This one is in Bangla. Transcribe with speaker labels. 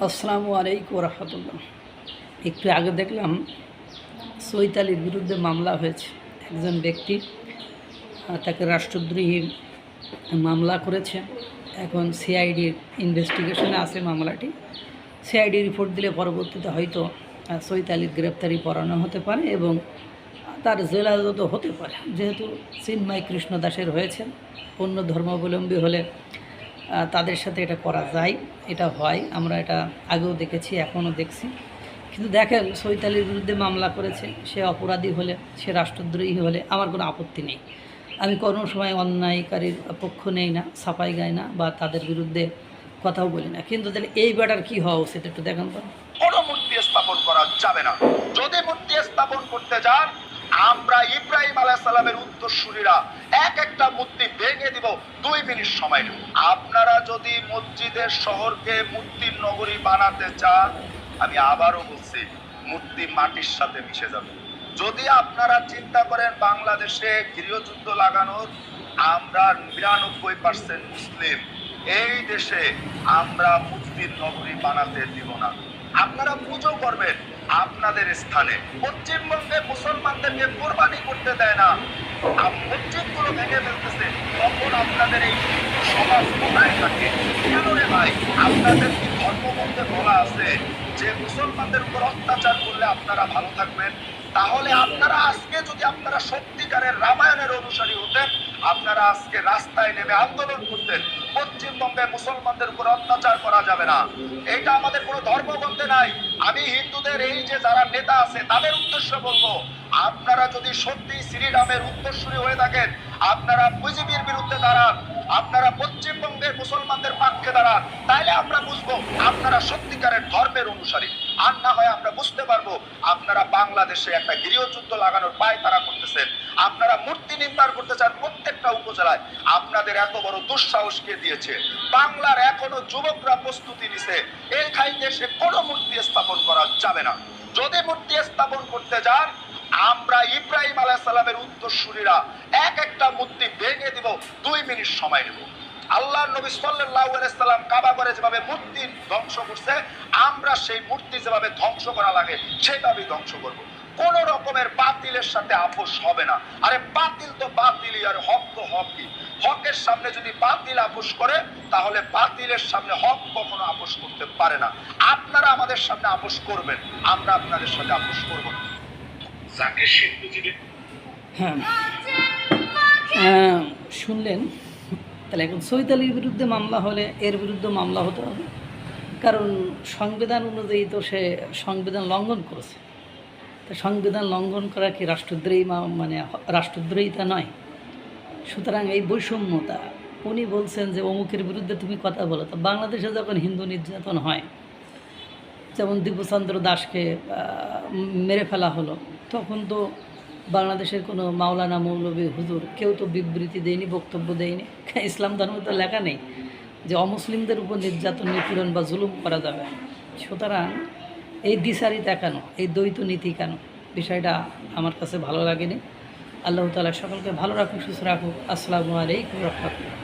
Speaker 1: আসসালামু আলাইকুম রহমতুল্লাহ। একটু আগে দেখলাম চৈতালির বিরুদ্ধে মামলা হয়েছে। একজন ব্যক্তি তাকে রাষ্ট্রদ্রোহী মামলা করেছে। এখন সিআইডির ইনভেস্টিগেশনে আছে মামলাটি। সিআইডি রিপোর্ট দিলে পরবর্তীতে হয়তো চৈতালির গ্রেপ্তারি পরানো হতে পারে এবং তার জেলাজত হতে পারে। যেহেতু চিন্ময় কৃষ্ণ দাসের হয়েছে, অন্য ধর্মাবলম্বী হলে তাদের সাথে এটা করা যায়, এটা হয়। আমরা এটা আগেও দেখেছি, এখনও দেখছি। কিন্তু দেখেন, চৈতালির বিরুদ্ধে মামলা করেছে, সে অপরাধী হলে, সে রাষ্ট্রদ্রোহী হলে আমার কোনো আপত্তি নেই। আমি কোনো সময় অন্যায়কারীর পক্ষ নেই না, ছাপাই গাই না, বা তাদের বিরুদ্ধে কথাও বলি না। কিন্তু তাহলে এই ব্যাটার কী হওয়া উচিত একটু দেখেন তো।
Speaker 2: কোনো মূর্তি স্থাপন করা যাবে না। যদি মূর্তি স্থাপন করতে যান, আমরা ইব্রাহিম আলাইহিস সালামের উত্তরসূরিরা এক একটা মূর্তি ভেঙে দিব, 2 মিনিট সময় নেব। আপনারা যদি মসজিদের শহরকে মূর্তির নগরী বানাতে চান, আমি আবারও বলছি, মূর্তি মাটির সাথে মিশে যাবে। যদি আপনারা চিন্তা করেন বাংলাদেশে গৃহযুদ্ধ লাগানোর, আমরা 99% মুসলিম, এই দেশে আমরা মূর্তির নগরী বানাতে দিব না। আপনারা পুজো করবেন আপনাদের স্থানে। পশ্চিমবঙ্গে মুসলমানদেরকে কোরবানি করতে দেয় না, মসজিদগুলো ভেঙে ফেলতেছে, তখন আপনাদের এই সমাজ কোথায় থাকে? কেন রে ভাই? আপনাদের কি ধর্মগ্রন্থে বলা আছে যে মুসলমানদের উপর অত্যাচার করলে আপনারা ভালো থাকবেন? তাহলে আপনারা আজকে যদি আপনারা সত্যিকারের রামায়ণের অনুসারী হতেন, আপনারা আজকে রাস্তায় নেমে আন্দোলন করতেন, পশ্চিমবঙ্গে মুসলমানদের উপর অত্যাচার করা যাবে না। এটা আমাদের কোনো ধর্মগ্রন্থে নাই। আমি হিন্দুদের এই যে যারা নেতা আছে তাদের উদ্দেশ্যে বলবো, আপনারা যদি সত্যি শ্রীরামের উত্তরসূরি হয়ে থাকেন, আপনারা বিজেপির বিরুদ্ধে দাঁড়ান, আপনারা পশ্চিমবঙ্গের মুসলমানদের পক্ষে দাঁড়ান, তাইলে আমরা বুঝবো আপনারা সত্যিকারের ধর্মের অনুসারী। আর না হয় আমরা বুঝতে পারবো আপনারা বাংলাদেশে একটা গৃহযুদ্ধ লাগানোর পায়তারা করতেছেন। আপনারা মূর্তি নির্মাণ করতে চান প্রত্যেকটা উপজেলায়। আপনাদের এত বড় দুঃসাহস কে দিয়েছে? বাংলার এখনো যুবকরা প্রস্তুতি নিছে, এই দেশে কোনো মূর্তি স্থাপন করা যাবে না। যদি মূর্তি স্থাপন করতে যান, আমরা ইব্রাহিম আলাইহিস সালামের উত্তরসূরিরা এক একটা মূর্তি ভেঙে দিব, 2 মিনিট সময় নেব। আল্লাহর নবী সাল্লাল্লাহু আলাইহি সাল্লাম কাবা করে যেভাবে মূর্তি ধ্বংস করছে, আমরা সেই মূর্তি যেভাবে ধ্বংস করা লাগে সেভাবেই ধ্বংস করব। কোন রকমের বাতিলের সাথে আপোষ হবে না। আরে বাতিল তো বাতিলই, আর হক তো হকই। হকের সামনে যদি বাতিল আপোষ করে, তাহলে বাতিলের সামনে হক কখনো আপোষ করতে পারে না। আপনারা আমাদের সামনে আপোষ করবেন, আমরা আপনাদের সাথে আপোষ করব না। জাকির শেখ মুজিবের
Speaker 1: শুনলেন? তাহলে এখন চৈতালির বিরুদ্ধে মামলা হলে এর বিরুদ্ধে মামলা হতে হবে, কারণ সংবিধান অনুযায়ী তো সে সংবিধান লঙ্ঘন করেছে। তো সংবিধান লঙ্ঘন করা কি রাষ্ট্রদ্রোহী, মানে রাষ্ট্রদ্রোহিতা নয়? সুতরাং এই বৈষম্যতা, উনি বলছেন যে অমুকের বিরুদ্ধে তুমি কথা বলো। তো বাংলাদেশে যখন হিন্দু নির্যাতন হয়, যেমন দীপচন্দ্র দাসকে মেরে ফেলা হলো, তখন তো বাংলাদেশের কোনো মাওলানা, মৌলবী, হুজুর কেউ তো বিবৃতি দেয়নি, বক্তব্য দেয়নি। ইসলাম ধর্মে তো লেখা নেই যে অমুসলিমদের উপর নির্যাতন, নিপীড়ন বা জুলুম করা যাবে। সুতরাং এই দ্বিচারিতা কেন, এই দ্বৈত নীতি কেন, বিষয়টা আমার কাছে ভালো লাগেনি। আল্লাহ তাআলা সকলকে ভালো রাখুক, সুস্থ রাখুক। আসসালামু আলাইকুম ওয়া রাহমাতুল্লাহ।